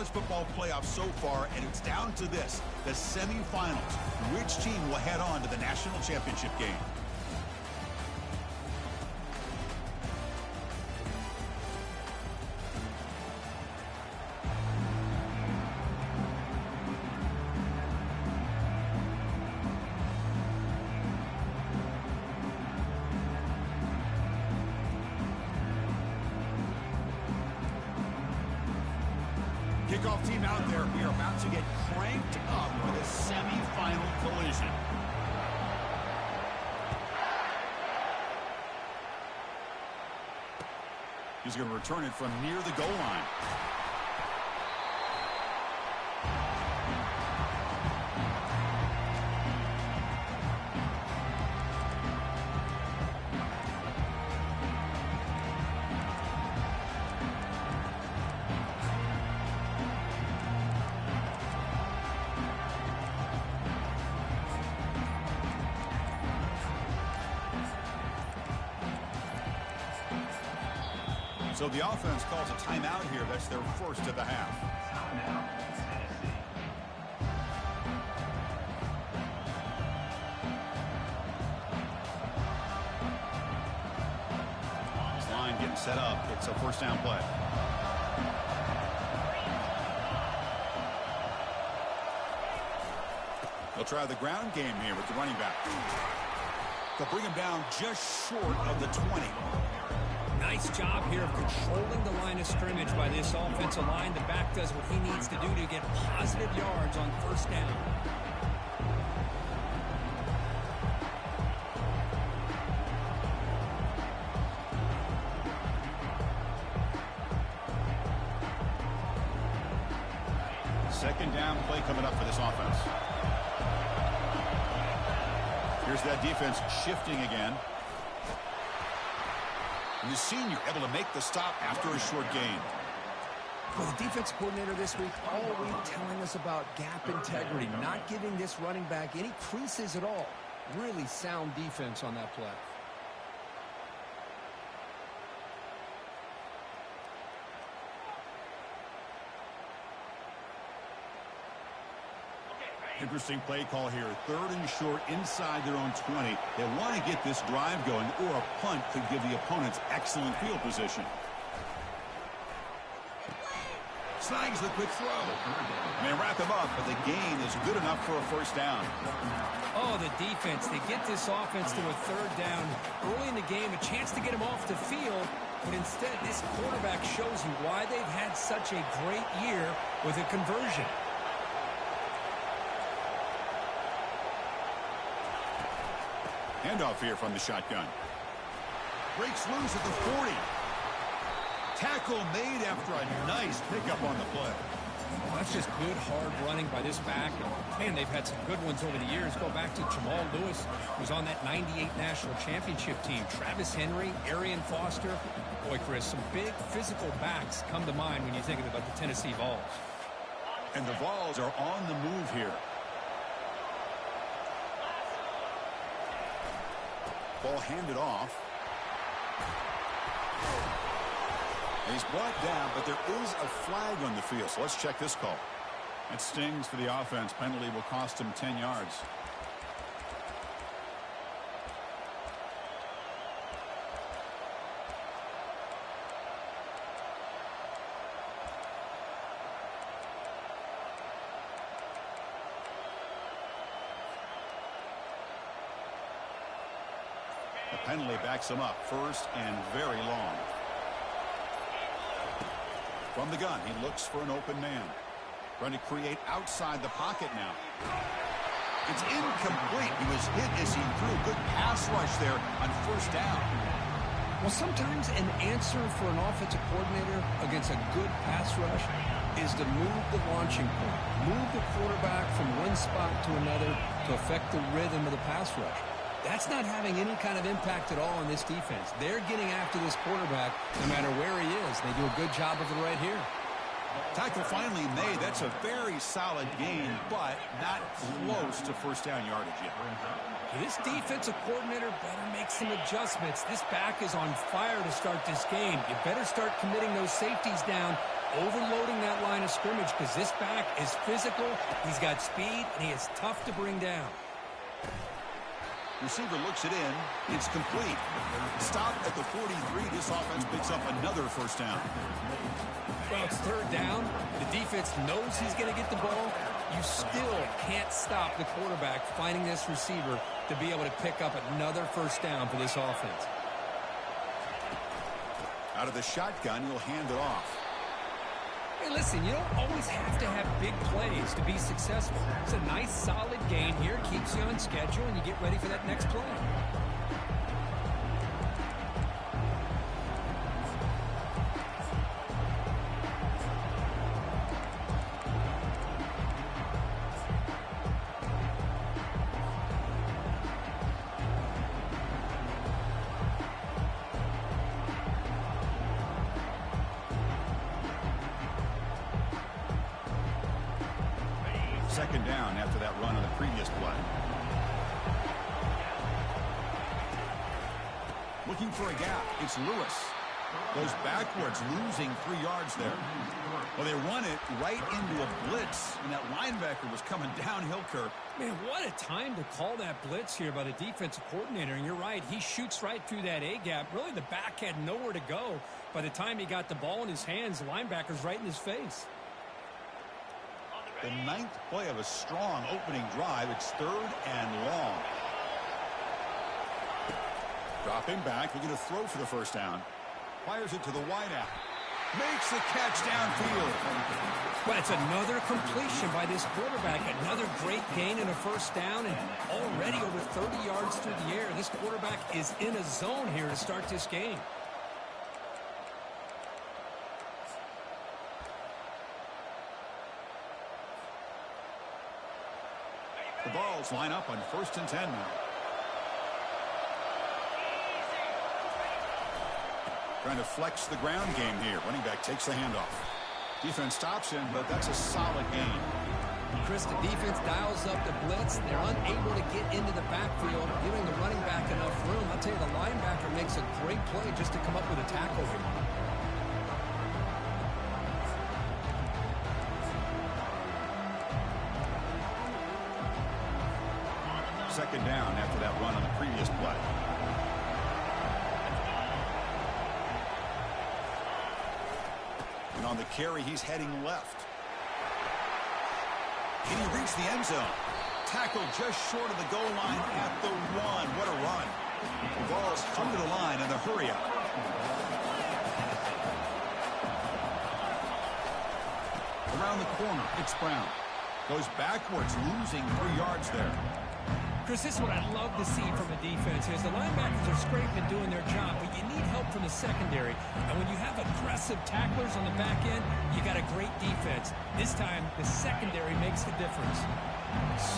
college football playoffs so far, and it's down to this, the semifinals. Which team will head on to the national championship game? Kickoff team out there. We are about to get cranked up for the semifinal collision. He's going to return it from near the goal line. So the offense calls a timeout here. That's their first of the half. This line getting set up. It's a first down play. They'll try the ground game here with the running back. They'll bring him down just short of the 20. Nice job here of controlling the line of scrimmage by this offensive line. The back does what he needs to do to get positive yards on first down. Second down play coming up for this offense. Here's that defense shifting again. And the senior able to make the stop after a short gain. Well, the defense coordinator this week all week telling us about gap integrity, not giving this running back any creases at all. Really sound defense on that play. Interesting play call here. Third and short inside their own 20. They want to get this drive going, or a punt could give the opponents excellent field position. Snags the quick throw. May wrap him up, but the gain is good enough for a first down. Oh, the defense. They get this offense to a third down early in the game, a chance to get him off the field. But instead, this quarterback shows you why they've had such a great year with a conversion. Handoff here from the shotgun. Breaks loose at the 40. Tackle made after a nice pickup on the play. Well, that's just good, hard running by this back. Man, they've had some good ones over the years. Go back to Jamal Lewis, who's on that 98 National Championship team. Travis Henry, Arian Foster. Boy, Chris, some big physical backs come to mind when you're thinking about the Tennessee Vols. And the Vols are on the move here. Ball handed off. And he's brought down, but there is a flag on the field. So let's check this call. It stings for the offense. Penalty will cost him 10 yards. The penalty backs him up. First and very long. From the gun, he looks for an open man. Trying to create outside the pocket now. It's incomplete. He was hit as he threw. Good pass rush there on first down. Well, sometimes an answer for an offensive coordinator against a good pass rush is to move the launching point. Move the quarterback from one spot to another to affect the rhythm of the pass rush. That's not having any kind of impact at all on this defense. They're getting after this quarterback no matter where he is. They do a good job of it right here. Tackle finally made. That's a very solid gain, but not close to first down yardage yet. This defensive coordinator better make some adjustments. This back is on fire to start this game. You better start committing those safeties down overloading that line of scrimmage because this back is physical, he's got speed, and he is tough to bring down. Receiver looks it in. It's complete. Stop at the 43. This offense picks up another first down. Well, it's third down. The defense knows he's going to get the ball. You still can't stop the quarterback finding this receiver to be able to pick up another first down for this offense. Out of the shotgun, he'll hand it off. Hey, listen, you don't always have to have big plays to be successful. It's a nice, solid gain here. Keeps you on schedule, and you get ready for that next play. Second down after that run on the previous play. Looking for a gap. It's Lewis. Goes backwards, losing 3 yards there. Well, they run it right into a blitz, and that linebacker was coming downhill, Kirk. Man, what a time to call that blitz here by the defensive coordinator. And you're right, he shoots right through that A-gap. Really, the back had nowhere to go. By the time he got the ball in his hands, the linebacker's right in his face. The 9th play of a strong opening drive. It's 3rd and long. Dropping back, looking to throw for the first down. Fires it to the wideout. Makes the catch downfield. Well, it's another completion by this quarterback. Another great gain in a first down, and already over 30 yards through the air. This quarterback is in a zone here to start this game. The balls line up on 1st and 10 now. Trying to flex the ground game here. Running back takes the handoff. Defense stops him, but that's a solid gain. Chris, the defense dials up the blitz. They're unable to get into the backfield, giving the running back enough room. I'll tell you, the linebacker makes a great play just to come up with a tackle here. Second down after that run on the previous play. And on the carry, he's heading left. Can he reach the end zone? Tackled just short of the goal line at the 1. What a run. The ball is under the line in the hurry up. Around the corner, it's Brown. Goes backwards, losing 3 yards there. Chris, this is what I'd love to see from a defense is the linebackers are scraping doing their job, but you need help from the secondary. And when you have aggressive tacklers on the back end, you got a great defense. This time, the secondary makes the difference.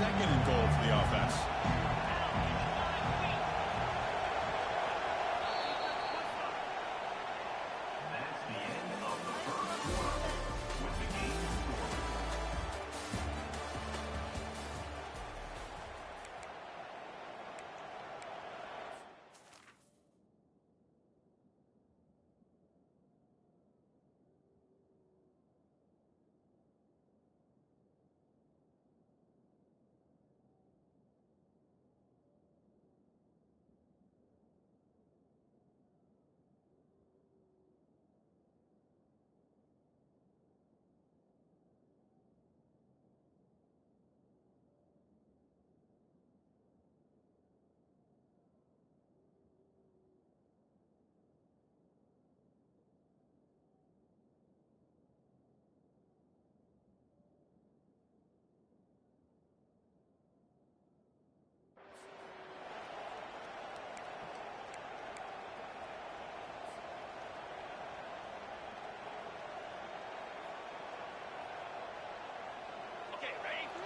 2nd and goal for the offense.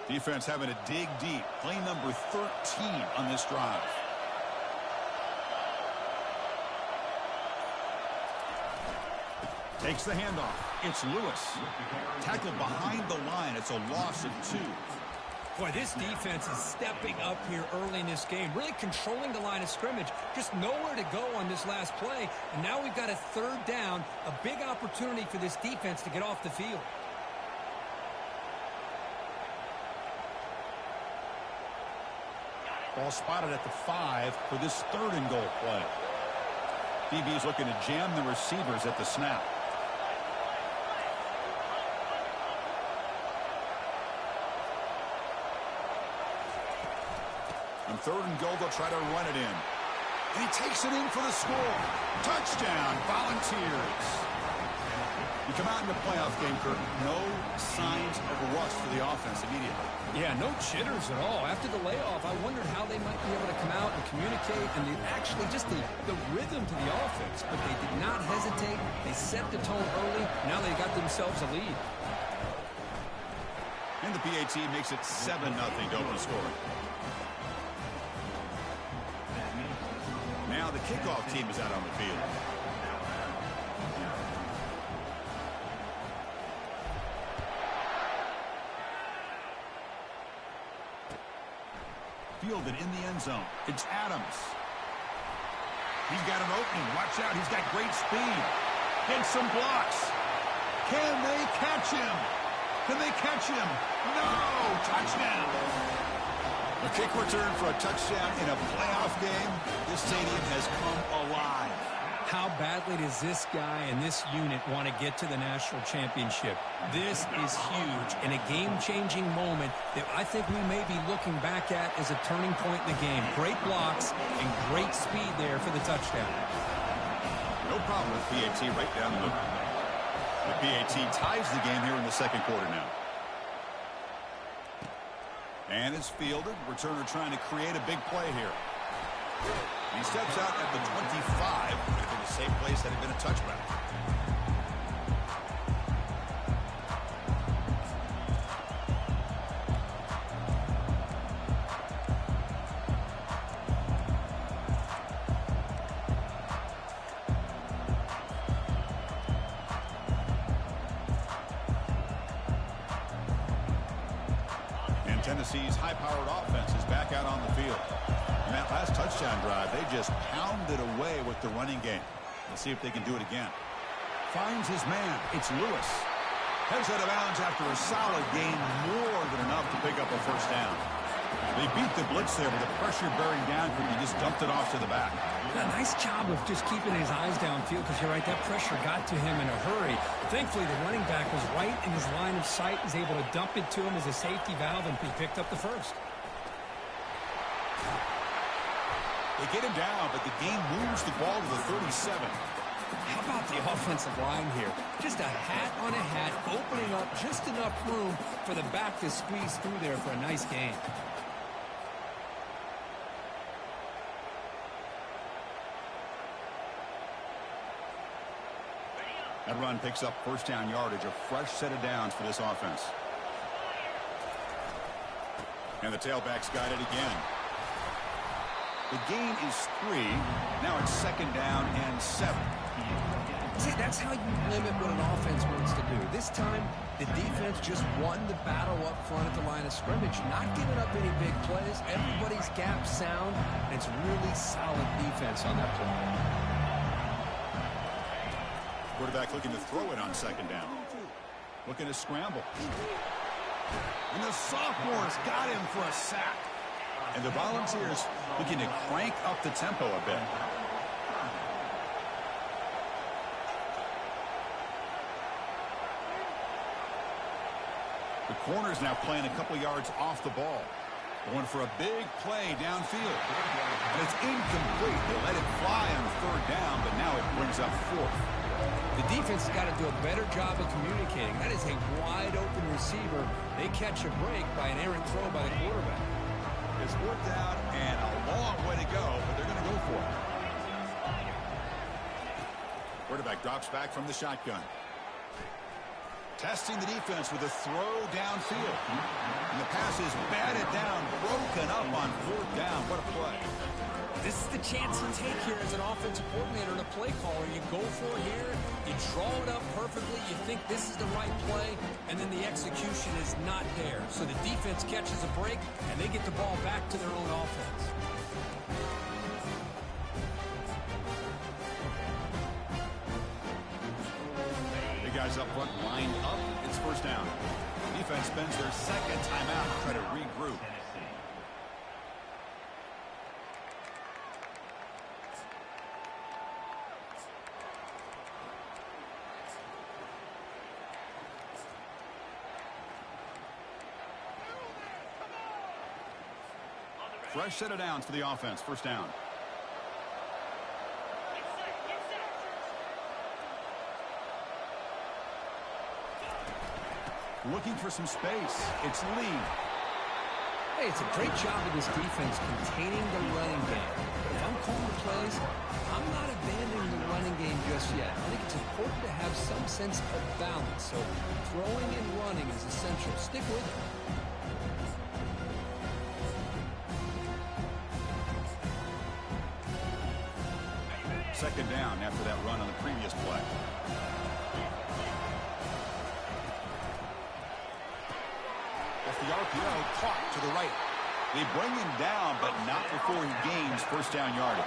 Defense having to dig deep. Play number 13 on this drive. Takes the handoff. It's Lewis. Tackled behind the line. It's a loss of 2. Boy, this defense is stepping up here early in this game, really controlling the line of scrimmage. Just nowhere to go on this last play, and now we've got a third down, a big opportunity for this defense to get off the field. Ball spotted at the 5 for this 3rd and goal play. DB's looking to jam the receivers at the snap. On 3rd and goal, they'll try to run it in. And he takes it in for the score. Touchdown, Volunteers. You come out in the playoff game, Kirk, no signs of a rust for the offense immediately. Yeah, no jitters at all. After the layoff, I wondered how they might be able to come out and communicate and actually just the rhythm to the offense. But they did not hesitate. They set the tone early. Now they got themselves a lead. And the PAT makes it 7-0 to open scoring. Now the kickoff team is out on the field. Fielded in the end zone. It's Adams. He's got an opening. Watch out. He's got great speed. Gets some blocks. Can they catch him? Can they catch him? No! Touchdown! A kick return for a touchdown in a playoff game. This stadium has come alive. How badly does this guy and this unit want to get to the national championship? This is huge and a game-changing moment that I think we may be looking back at as a turning point in the game. Great blocks and great speed there for the touchdown. No problem with PAT right down the middle. The PAT ties the game here in the 2nd quarter now. And it's fielded. Returner trying to create a big play here. He steps out at the 25. Would have been a safe place had it been a touchback. And Tennessee's high-powered offense is back out on the field. In that last touchdown drive, they just pounded away with the running game. Let's see if they can do it again. Finds his man. It's Lewis. Heads out of bounds after a solid gain, more than enough to pick up a 1st down. They beat the blitz there with the pressure bearing down. He just dumped it off to the back. A nice job of just keeping his eyes downfield because you're right, that pressure got to him in a hurry. Thankfully, the running back was right in his line of sight, was able to dump it to him as a safety valve, and he picked up the 1st. They get him down, but the game moves the ball to the 37. How about the offensive line here? Just a hat on a hat, opening up just enough room for the back to squeeze through there for a nice gain. That run picks up 1st down yardage, a fresh set of downs for this offense. And the tailback's got it again. The gain is 3. Now it's 2nd down and 7. See, that's how you limit what an offense wants to do. This time, the defense just won the battle up front at the line of scrimmage, not giving up any big plays. Everybody's gap sound, and it's really solid defense on that play. Quarterback looking to throw it on 2nd down. Looking to scramble. And the sophomore's got him for a sack. And the Volunteers looking to crank up the tempo a bit. The corner's now playing a couple yards off the ball. Going for a big play downfield. And it's incomplete. They let it fly on 3rd down, but now it brings up 4th. The defense has got to do a better job of communicating. That is a wide-open receiver. They catch a break by an errant throw by the quarterback. It's 4th down and a long way to go, but they're going to go for it. Quarterback drops back from the shotgun. Testing the defense with a throw downfield. And the pass is batted down, broken up on 4th down. What a play. This is the chance you take here as an offensive coordinator and a play caller. You go for it here, you draw it up perfectly, you think this is the right play, and then the execution is not there. So the defense catches a break, and they get the ball back to their own offense. The guys up front lined up. It's first down. Defense spends their second timeout to try to regroup. Fresh set of downs for the offense. First down. Looking for some space. It's Lee. Hey, it's a great job of this defense containing the running game. But if I'm calling the plays, I'm not abandoning the running game just yet. I think it's important to have some sense of balance. So throwing and running is essential. Stick with it. Second down after that run on the previous play. Off the RPO, caught to the right. They bring him down, but not before he gains first down yardage.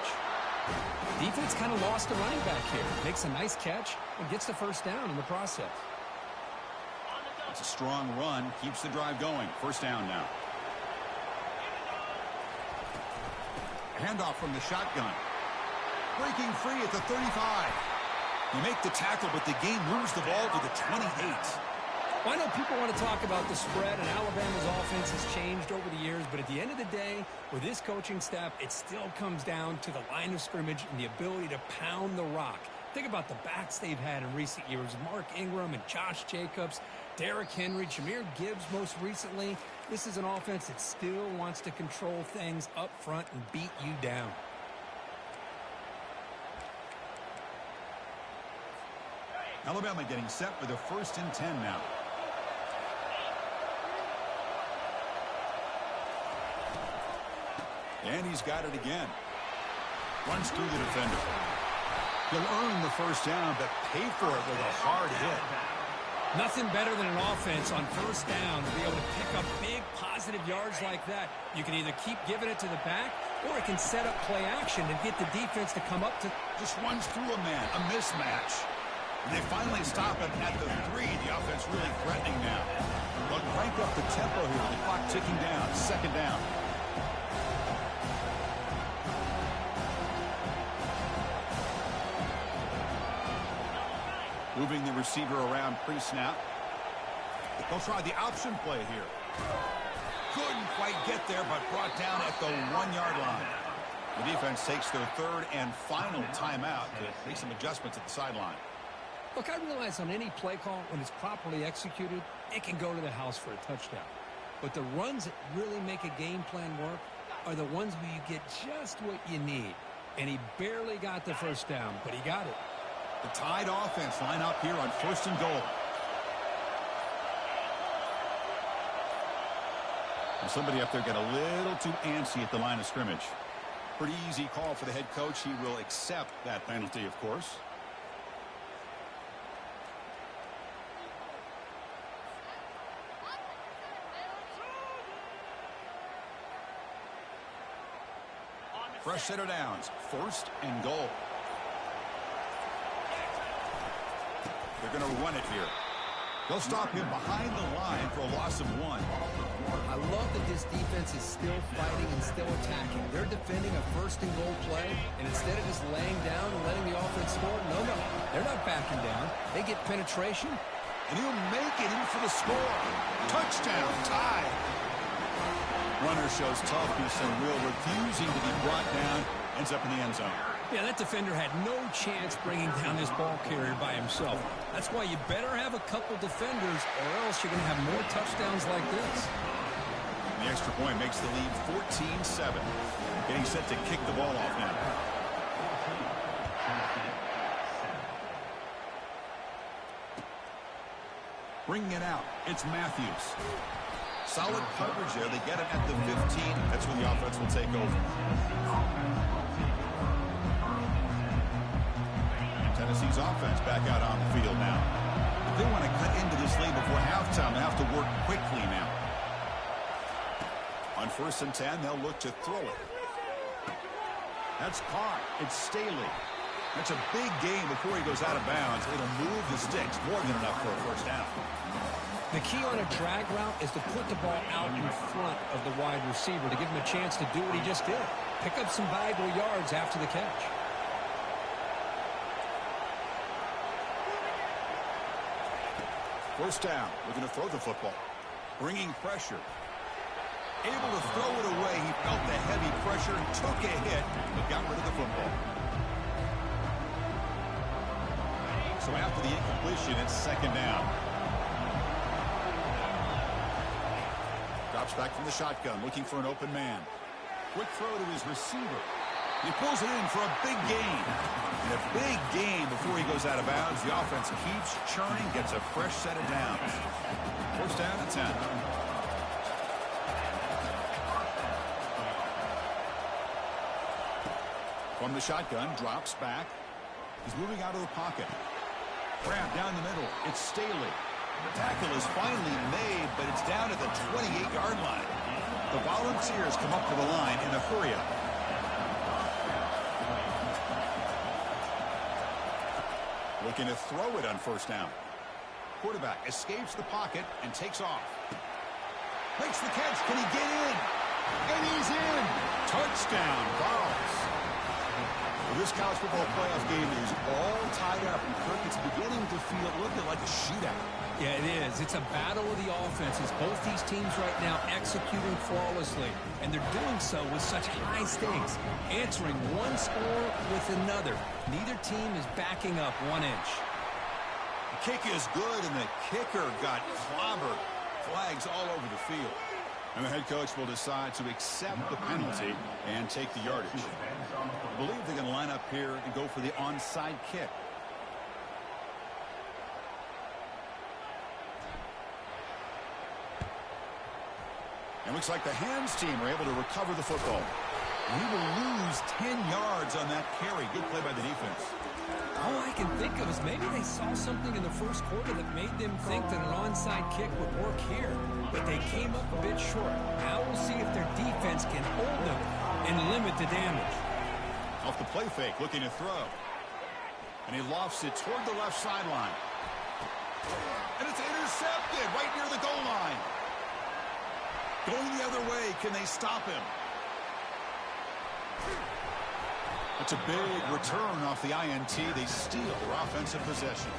Defense kind of lost a running back here. Makes a nice catch and gets the first down in the process. It's a strong run, keeps the drive going. First down now. Handoff from the shotgun. Breaking free at the 35. You make the tackle, but the game moves the ball to the 28. Well, I know people want to talk about the spread, and Alabama's offense has changed over the years, but at the end of the day, with this coaching staff, it still comes down to the line of scrimmage and the ability to pound the rock. Think about the backs they've had in recent years. Mark Ingram and Josh Jacobs, Derrick Henry, Jahmyr Gibbs most recently. This is an offense that still wants to control things up front and beat you down. Alabama getting set for the 1st and 10 now. And he's got it again. Runs through the defender. He'll earn the first down, but pay for it with a hard hit. Nothing better than an offense on first down to be able to pick up big positive yards like that. You can either keep giving it to the back, or it can set up play action and get the defense to come up to. Just runs through a man, a mismatch. And they finally stop him at the 3. The offense really threatening now. They'll crank up the tempo here. The clock ticking down. Second down. Moving the receiver around pre-snap. They'll try the option play here. Couldn't quite get there, but brought down at the 1-yard line. The defense takes their 3rd and final timeout to make some adjustments at the sideline. Look, I realize on any play call, when it's properly executed, it can go to the house for a touchdown. But the runs that really make a game plan work are the ones where you get just what you need. And he barely got the first down, but he got it. The Tide offense line up here on 1st and goal. And somebody up there got a little too antsy at the line of scrimmage. Pretty easy call for the head coach. He will accept that penalty, of course. Fresh set of downs. 1st and goal. They're going to run it here. They'll stop him behind the line for a loss of 1. I love that this defense is still fighting and still attacking. They're defending a 1st and goal play, and instead of just laying down and letting the offense score, no, they're not backing down. They get penetration. And he'll make it in for the score. Touchdown, Tide. Runner shows toughness and will, refusing to be brought down, ends up in the end zone. Yeah, that defender had no chance bringing down this ball carrier by himself. That's why you better have a couple defenders, or else you're going to have more touchdowns like this. The extra point makes the lead 14-7. Getting set to kick the ball off now. Bringing it out, it's Matthews. Solid coverage there. They get it at the 15. That's where the offense will take over. Tennessee's offense back out on the field now. If they want to cut into this lead before halftime, they have to work quickly now. On 1st and 10, they'll look to throw it. That's caught. It's Staley. That's a big gain before he goes out of bounds. It'll move the sticks. More than enough for a first down. The key on a drag route is to put the ball out in front of the wide receiver to give him a chance to do what he just did. Pick up some valuable yards after the catch. First down. We're going to throw the football. Bringing pressure. Able to throw it away. He felt the heavy pressure, took a hit, but got rid of the football. So after the incompletion, it's 2nd down. Drops back from the shotgun, looking for an open man. Quick throw to his receiver. He pulls it in for a big gain. And a big gain before he goes out of bounds. The offense keeps churning, gets a fresh set of downs. First down at 10. From the shotgun, drops back. He's moving out of the pocket. Grab down the middle. It's Staley. The tackle is finally made, but it's down at the 28-yard line. The Volunteers come up to the line in a hurry-up. Looking to throw it on 1st down. Quarterback escapes the pocket and takes off. Makes the catch. Can he get in? And he's in. Touchdown, Vols. Well, this college football playoff game is all tied up. And Kirk, it's beginning to feel a little bit like a shootout. Yeah, it is. It's a battle of the offenses. Both these teams right now executing flawlessly. And they're doing so with such high stakes. Answering one score with another. Neither team is backing up 1 inch. The kick is good, and the kicker got clobbered. Flags all over the field. And the head coach will decide to accept the penalty and take the yardage. I believe they're going to line up here and go for the onside kick. It looks like the Hams team are able to recover the football. He will lose 10 yards on that carry. Good play by the defense. All I can think of is maybe they saw something in the first quarter that made them think that an onside kick would work here. But they came up a bit short. Now we'll see if their defense can hold them and limit the damage. Off the play fake, looking to throw. And he lofts it toward the left sideline. And it's intercepted right near the goal line. Going the other way, can they stop him? It's a big return off the INT. They steal their offensive possession.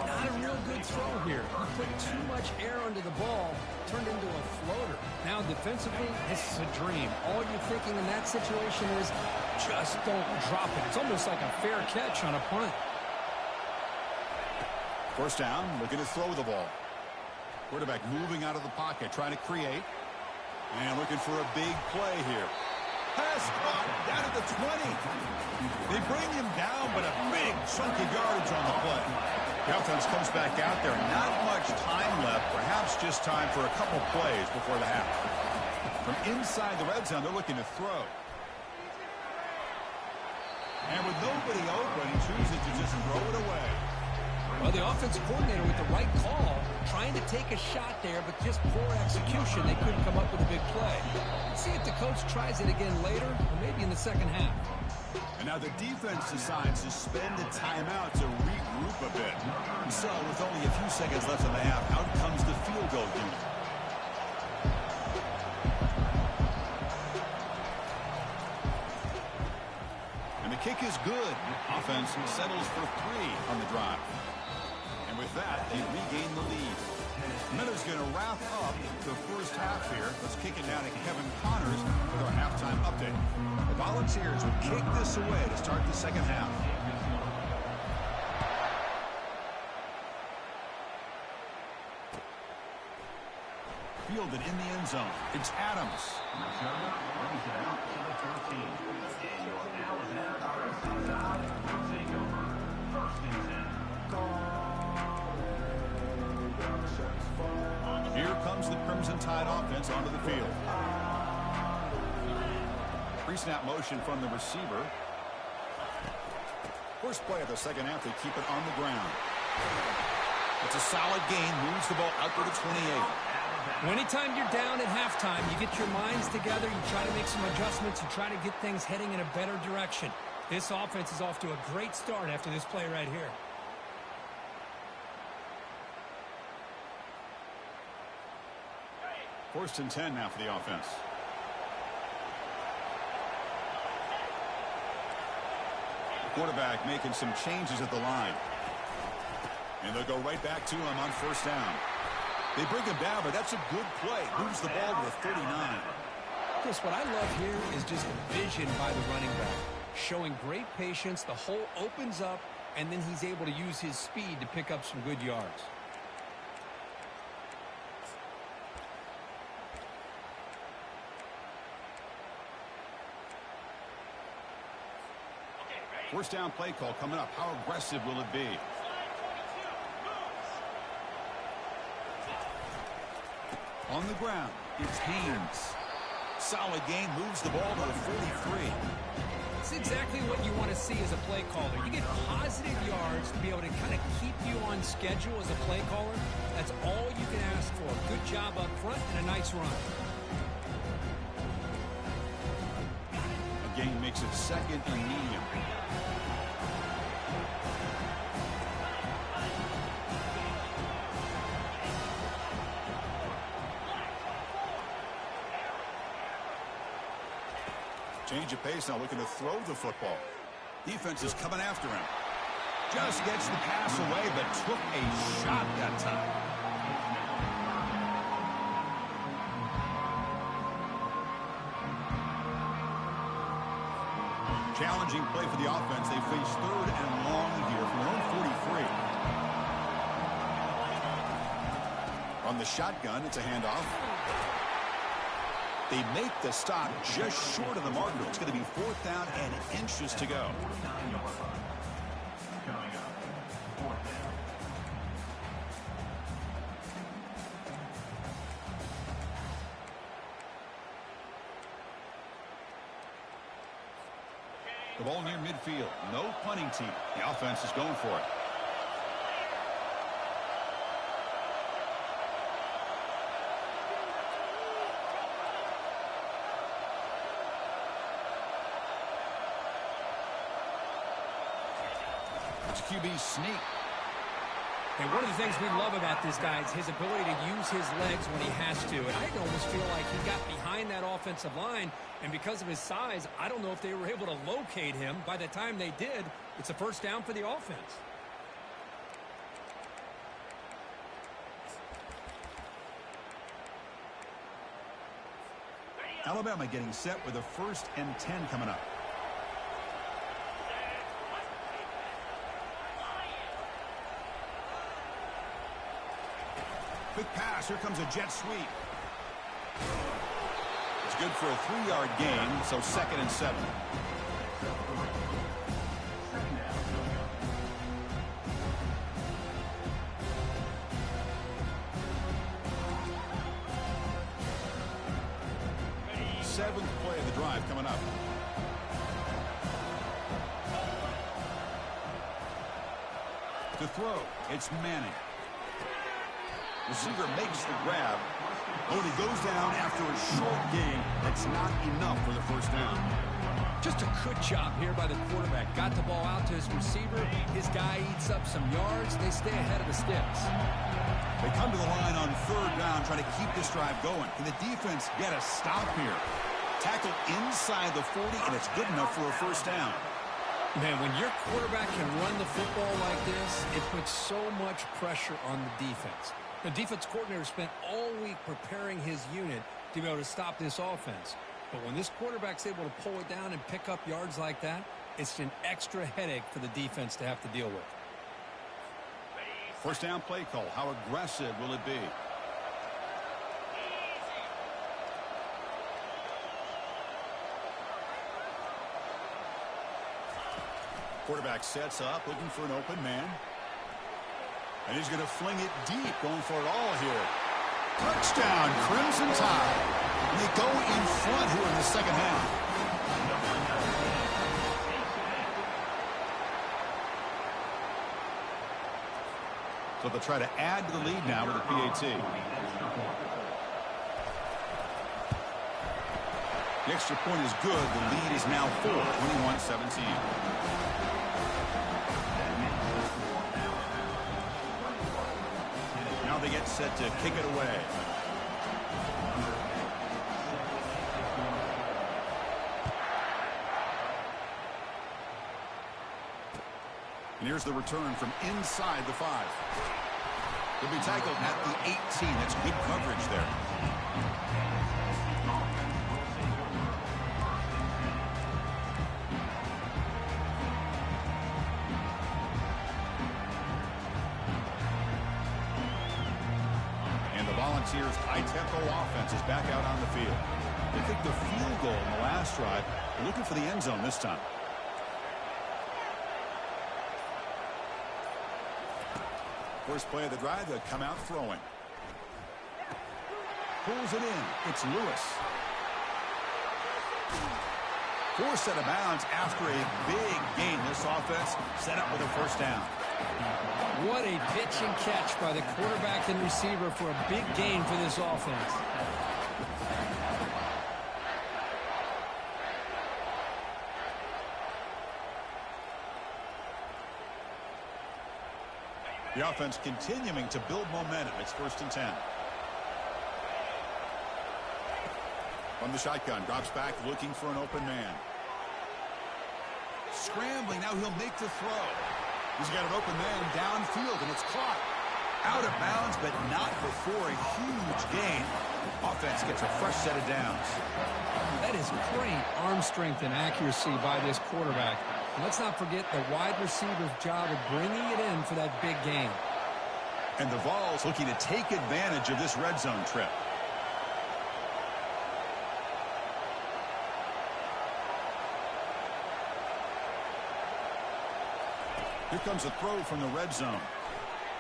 Not a real good throw here. He put too much air under the ball, turned into a floater. Now defensively, this is a dream. All you're thinking in that situation is just don't drop it. It's almost like a fair catch on a punt. First down, looking to throw the ball. Quarterback moving out of the pocket, trying to create. And looking for a big play here. Pass caught down at the 20. They bring him down, but a big chunk of yardage on the play. The offense comes back out there. Not much time left. Perhaps just time for a couple plays before the half. From inside the red zone, they're looking to throw. And with nobody open, he chooses to just throw it away. Well, the offensive coordinator with the right call, trying to take a shot there, but just poor execution. They couldn't come up with a big play. Let's see if the coach tries it again later, or maybe in the second half. And now the defense decides to spend a timeout to regroup a bit. So, with only a few seconds left in the half, out comes the field goal unit. And the kick is good. Offense settles for 3 on the drive. And with that, they regain the lead. Miller's going to wrap up the first half here. Let's kick it down to Kevin Connors with our halftime update. The Volunteers would kick this away to start the second half. Fielded in the end zone. It's Adams. Here comes comes the Crimson Tide offense onto the field. Pre-snap motion from the receiver. First play of the second half, they keep it on the ground. It's a solid gain, moves the ball out to the 28. Anytime you're down at halftime, you get your minds together, you try to make some adjustments, you try to get things heading in a better direction. This offense is off to a great start after this play right here. First and 10 now for the offense. The quarterback making some changes at the line. And they'll go right back to him on first down. They bring him down, but that's a good play. Moves the ball to the 39. Chris, what I love here is just the vision by the running back. Showing great patience, the hole opens up, and then he's able to use his speed to pick up some good yards. First down play call coming up. How aggressive will it be? On the ground, it's Haynes. Solid gain, moves the ball to the 43. It's exactly what you want to see as a play caller. You get positive yards to be able to kind of keep you on schedule as a play caller. That's all you can ask for. Good job up front and a nice run. A gain makes it second and medium. Change of pace now, looking to throw the football. Defense is coming after him. Just gets the pass away, but took a shot that time. Challenging play for the offense. They face third and long here from their own 43. On the shotgun, it's a handoff. They make the stop just short of the marker. It's going to be fourth down and inches to go. The ball near midfield. No punting team. The offense is going for it. QB sneak. And one of the things we love about this guy is his ability to use his legs when he has to. And I almost feel like he got behind that offensive line, and because of his size, I don't know if they were able to locate him. By the time they did, it's a first down for the offense. Alabama getting set with a first and 10 coming up. Quick pass. Here comes a jet sweep. It's good for a 3-yard gain, so second and 7. Seventh play of the drive coming up. To throw, it's Manning. Receiver makes the grab. Oh, he goes down after a short gain. That's not enough for the first down. Just a good job here by the quarterback. Got the ball out to his receiver. His guy eats up some yards. They stay ahead of the sticks. They come to the line on third down, trying to keep this drive going. Can the defense get a stop here? Tackle inside the 40, and it's good enough for a first down. Man, when your quarterback can run the football like this, it puts so much pressure on the defense. The defense coordinator spent all week preparing his unit to be able to stop this offense. But when this quarterback's able to pull it down and pick up yards like that, it's an extra headache for the defense to have to deal with. First down play call. How aggressive will it be? Quarterback sets up, looking for an open man. And he's going to fling it deep, going for it all here. Touchdown, Crimson Tide. And they go in front here in the second half. So they'll try to add to the lead now with a PAT. The extra point is good. The lead is now 4, 21-17. Now they get set to kick it away. And here's the return from inside the 5. He'll be tackled at the 18. That's good coverage there. And the Volunteers' high-tempo offense is back out on the field. They kicked the field goal in the last drive. They're looking for the end zone this time. First play of the drive, they'll come out throwing. Pulls it in. It's Lewis. Forced out of bounds after a big gain. This offense set up with a first down. What a pitch and catch by the quarterback and receiver for a big gain for this offense. The offense continuing to build momentum. It's 1st and 10. From the shotgun, drops back looking for an open man. Scrambling, now he'll make the throw. He's got an open man downfield, and it's caught. Out of bounds, but not before a huge gain. Offense gets a fresh set of downs. That is great arm strength and accuracy by this quarterback. And let's not forget the wide receiver's job of bringing it in for that big gain. And the Vols looking to take advantage of this red zone trip. Here comes a throw from the red zone.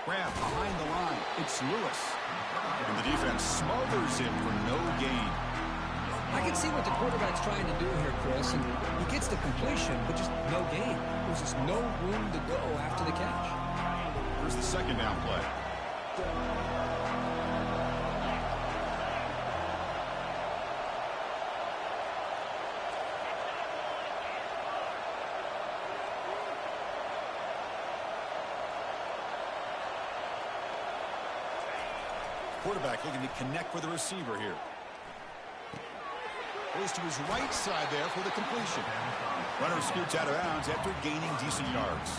Grab behind the line. It's Lewis. And the defense smothers him for no gain. I can see what the quarterback's trying to do here, Chris, and he gets the completion, but just no gain. There's just no room to go after the catch. Here's the second down play. Quarterback looking to connect with the receiver here. Goes to his right side there for the completion. Runner scoots out of bounds after gaining decent yards.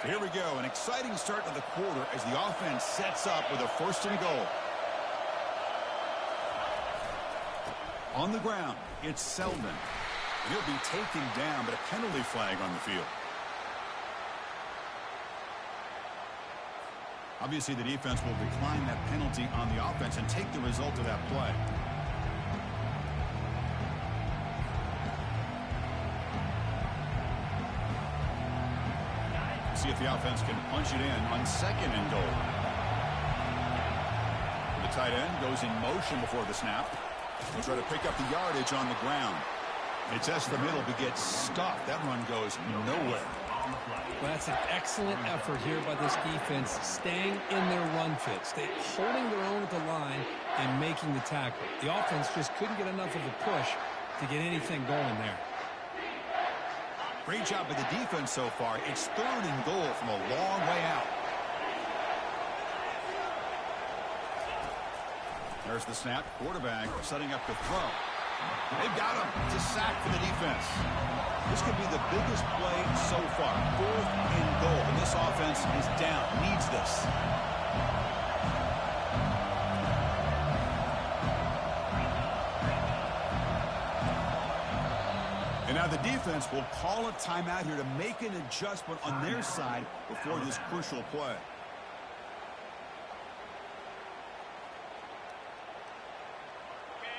Here we go, an exciting start to the quarter as the offense sets up with a 1st and goal. On the ground, it's Selden. He'll be taken down, but a penalty flag on the field. Obviously, the defense will decline that penalty on the offense and take the result of that play. See if the offense can punch it in on 2nd and goal. The tight end goes in motion before the snap. He'll try to pick up the yardage on the ground. They test the middle but gets stuffed. That run goes nowhere. Well, that's an excellent effort here by this defense, staying in their run fits. They're holding their own at the line and making the tackle. The offense just couldn't get enough of a push to get anything going there. Great job by the defense so far. It's 3rd and goal from a long way out. There's the snap. Quarterback setting up the throw. They've got him. It's a sack for the defense. This could be the biggest play so far. 4th and goal. And this offense is down. Needs this. Now the defense will call a timeout here to make an adjustment on their side before this crucial play.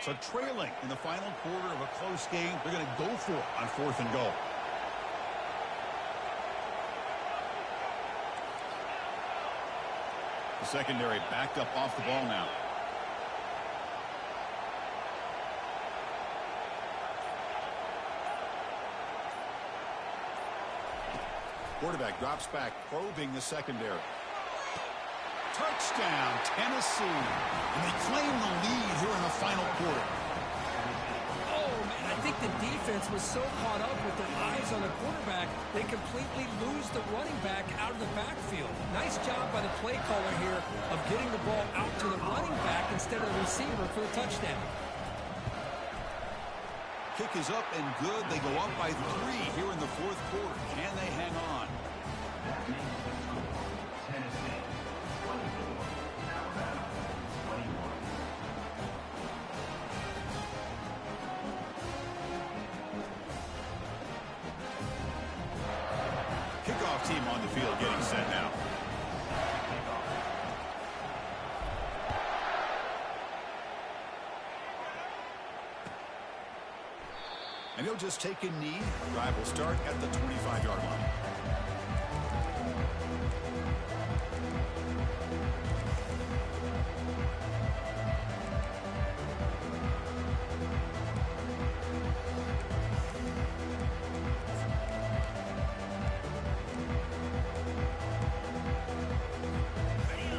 So trailing in the final quarter of a close game, they're going to go for it on 4th and goal. The secondary backed up off the ball now. Quarterback drops back, probing the secondary. Touchdown, Tennessee. And they claim the lead here in the final quarter. Oh, man, I think the defense was so caught up with their eyes on the quarterback, they completely lose the running back out of the backfield. Nice job by the play caller here of getting the ball out to the running back instead of the receiver for the touchdown. Kick is up and good. They go up by 3 here in the 4th quarter. Can they hang on? Kickoff team on the field getting set now. And he'll just take a knee. Drive will start at the 25-yard line.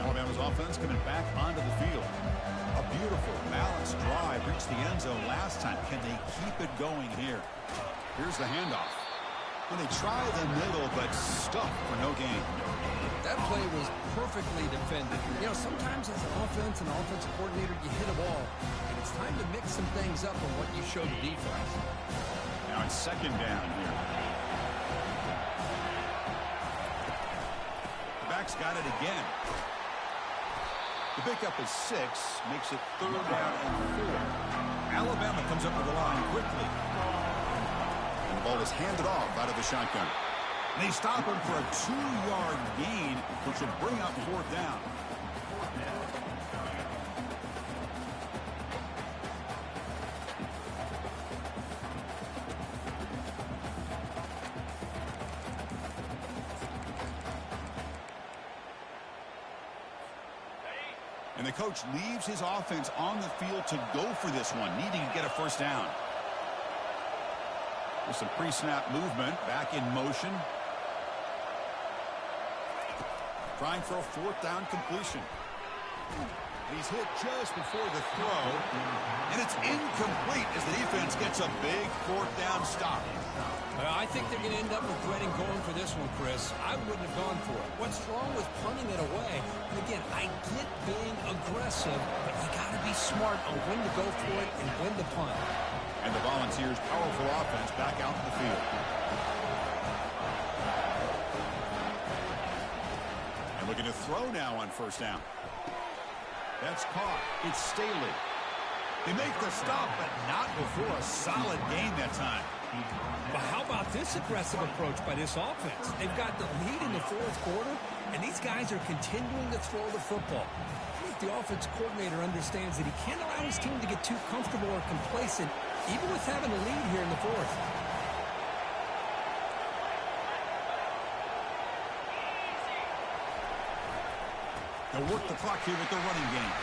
Alabama's offense coming back onto the field. A beautiful, balanced drive reached the end zone last time. Can they keep it going here? Here's the handoff. And they try the middle, but stuck for no gain. That play was perfectly defended. You know, sometimes as an offense and offensive coordinator, you hit a ball, and it's time to mix some things up on what you show the defense. Now it's 2nd down here. The back's got it again. The pickup is 6, makes it 3rd down and 4. Alabama comes up with the line quickly. And the ball is handed off out of the shotgun. And they stop him for a 2-yard gain, which will bring up 4th down. And the coach leaves his offense on the field to go for this one, needing to get a 1st down. With some pre-snap movement, back in motion. Trying for a 4th down completion. He's hit just before the throw. And it's incomplete as the defense gets a big 4th down stop. I think they're going to end up regretting going for this one, Chris. I wouldn't have gone for it. What's wrong with punting it away? And again, I get being aggressive, but you got to be smart on when to go for it and when to punt. And the Volunteers' powerful offense back out in the field. And looking to throw now on 1st down. That's caught. It's Staley. They make the stop, but not before a solid gain that time. But how about this aggressive approach by this offense? They've got the lead in the 4th quarter, and these guys are continuing to throw the football. I think the offense coordinator understands that he can't allow his team to get too comfortable or complacent, even with having a lead here in the 4th. They'll work the clock here with the running game.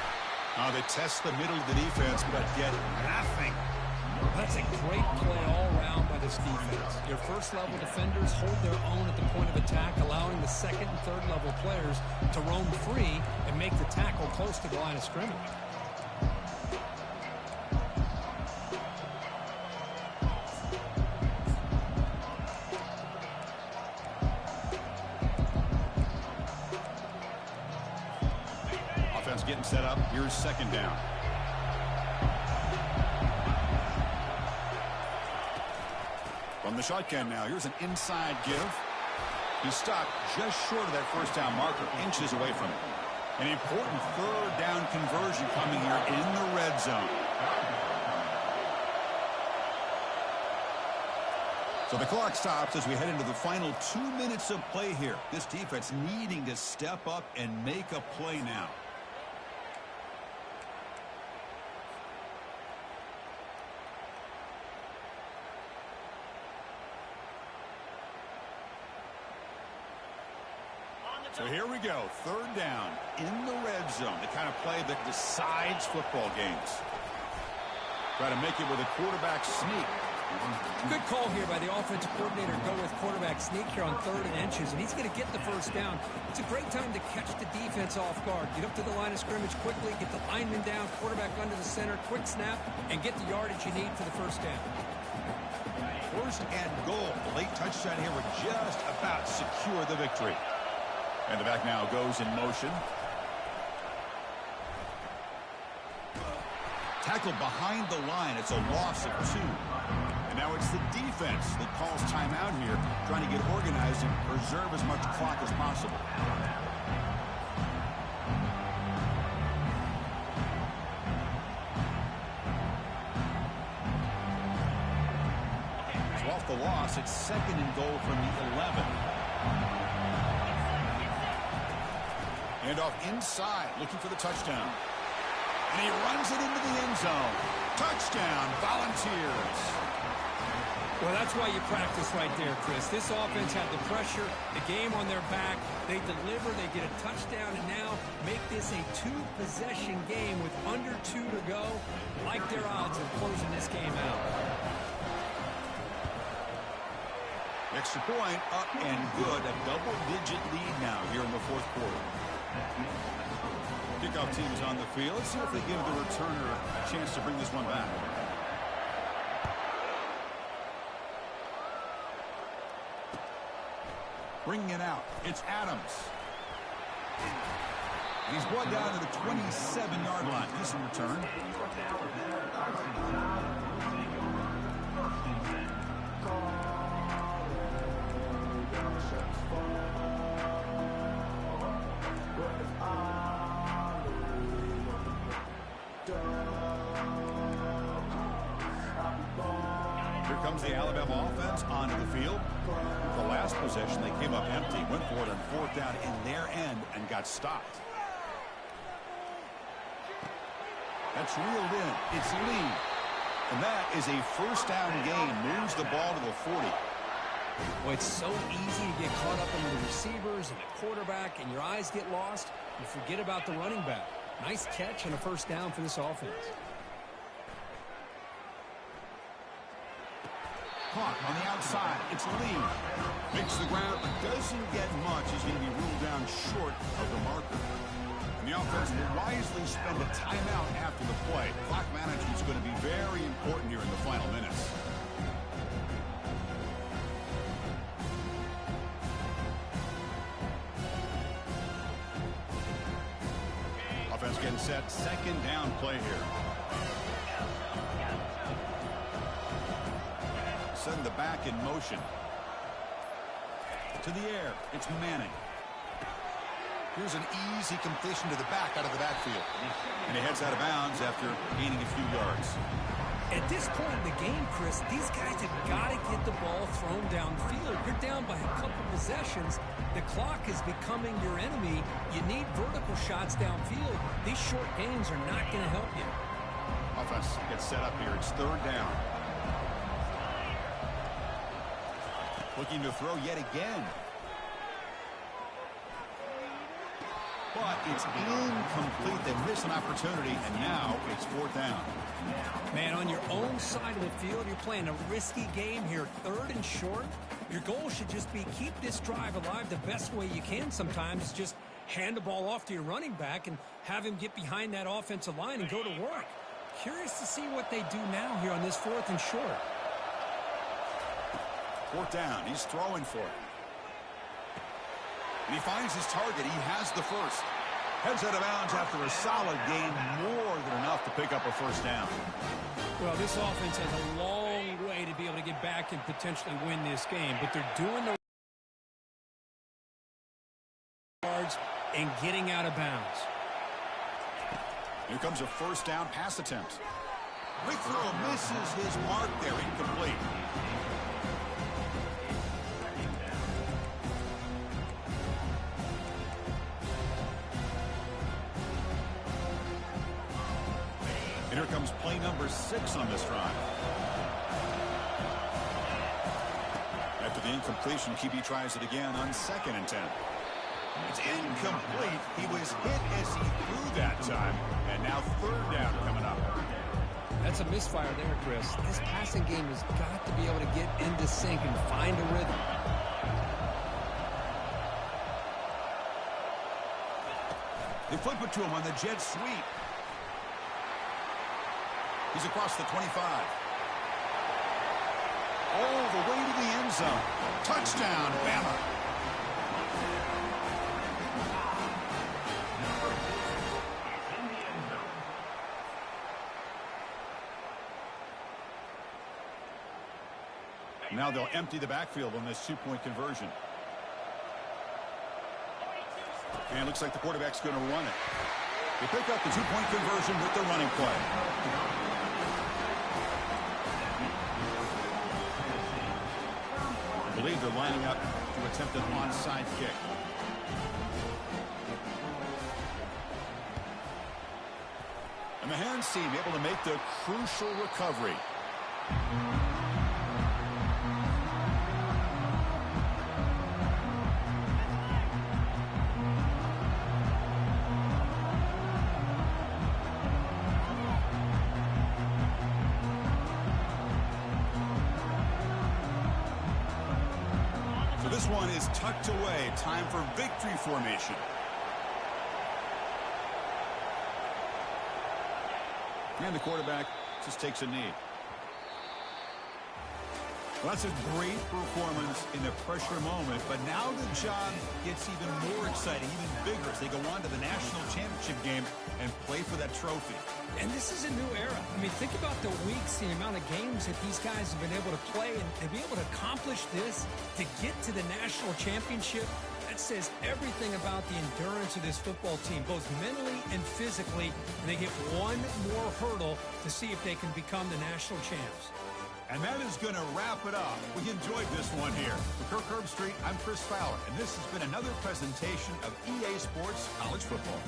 They test the middle of the defense, but get nothing. That's a great play all around by this defense. Your 1st-level defenders hold their own at the point of attack, allowing the 2nd and 3rd-level players to roam free and make the tackle close to the line of scrimmage. Offense getting set up. Here's 2nd down. From the shotgun now, here's an inside give. He stopped just short of that 1st down marker, inches away from it. An important 3rd down conversion coming here in the red zone. So the clock stops as we head into the final 2 minutes of play here. This defense needing to step up and make a play now. So here we go, third down in the red zone, the kind of play that decides football games. Try to make it with a quarterback sneak. Good call here by the offensive coordinator. Go with quarterback sneak here on 3rd and inches, and he's going to get the first down. It's a great time to catch the defense off guard. Get up to the line of scrimmage quickly, get the lineman down, quarterback under the center, quick snap, and get the yardage you need for the first down. 1st and goal. The late touchdown here would just about secure the victory. And the back now goes in motion. Tackled behind the line. It's a loss of 2. And now it's the defense that calls timeout here, trying to get organized and preserve as much clock as possible. So off the loss, it's 2nd and goal from the 11. And off inside, looking for the touchdown. And he runs it into the end zone. Touchdown, Volunteers. Well, that's why you practice right there, Chris. This offense had the pressure, the game on their back. They deliver, they get a touchdown, and now make this a 2-possession game with under 2 to go. Like their odds of closing this game out. Extra point, up and good. A double-digit lead now here in the 4th quarter. Kickoff team is on the field. Let's see if they give the returner a chance to bring this one back. Bringing it out. It's Adams. He's brought down to the 27-yard line. Decent return. Here comes the Alabama offense onto the field. The last possession, they came up empty, went for it on 4th down in their end and got stopped. That's reeled in. It's Lee. And that is a 1st down gain. Moves the ball to the 40. Well, it's so easy to get caught up in the receivers and the quarterback, and your eyes get lost. You forget about the running back. Nice catch and a 1st down for this offense. Caught on the outside. It's Lee. Makes the ground, but doesn't get much. He's going to be ruled down short of the marker. And the offense will wisely spend a timeout after the play. Clock management is going to be very important here in the final minutes. Offense getting set. 2nd down play here. Send the back in motion. To the air. It's Manning. Here's an easy completion to the back out of the backfield. And he heads out of bounds after gaining a few yards. At this point in the game, Chris, these guys have got to get the ball thrown downfield. You're down by a couple possessions. The clock is becoming your enemy. You need vertical shots downfield. These short gains are not going to help you. Offense gets set up here. It's 3rd down. Looking to throw yet again. But it's incomplete. They miss an opportunity, and now it's 4th down. Man, on your own side of the field, you're playing a risky game here. 3rd and short. Your goal should just be keep this drive alive the best way you can sometimes. Is just hand the ball off to your running back and have him get behind that offensive line and go to work. Curious to see what they do now here on this 4th and short. 4th down. He's throwing for it. And he finds his target. He has the first. Heads out of bounds after a solid gain, more than enough to pick up a 1st down. Well, this offense has a long way to be able to get back and potentially win this game, but they're doing the yards and getting out of bounds. Here comes a 1st down pass attempt. Quick throw misses his mark there, incomplete. comes play number 6 on this drive. After the incompletion, QB tries it again on 2nd and 10. It's incomplete. He was hit as he threw that time. And now 3rd down coming up. That's a misfire there, Chris. This passing game has got to be able to get into sync and find a rhythm. They flip it to him on the jet sweep. He's across the 25. All the way to the end zone. Touchdown, Bama. Now they'll empty the backfield on this 2-point conversion. And it looks like the quarterback's going to run it. They pick up the 2-point conversion with the running play. I believe they're lining up to attempt an onside kick. And the hands team able to make the crucial recovery. This one is tucked away. Time for victory formation. And the quarterback just takes a knee. Well, that's a great performance in the pressure moment, but now the job gets even more exciting, even bigger as they go on to the national championship game and play for that trophy. And this is a new era. I mean, think about the weeks, the amount of games that these guys have been able to play, and to be able to accomplish this, to get to the national championship, that says everything about the endurance of this football team, both mentally and physically, and they get one more hurdle to see if they can become the national champs. And that is going to wrap it up. We enjoyed this one here. For Kirk Herbstreit, I'm Chris Fowler, and this has been another presentation of EA Sports College Football.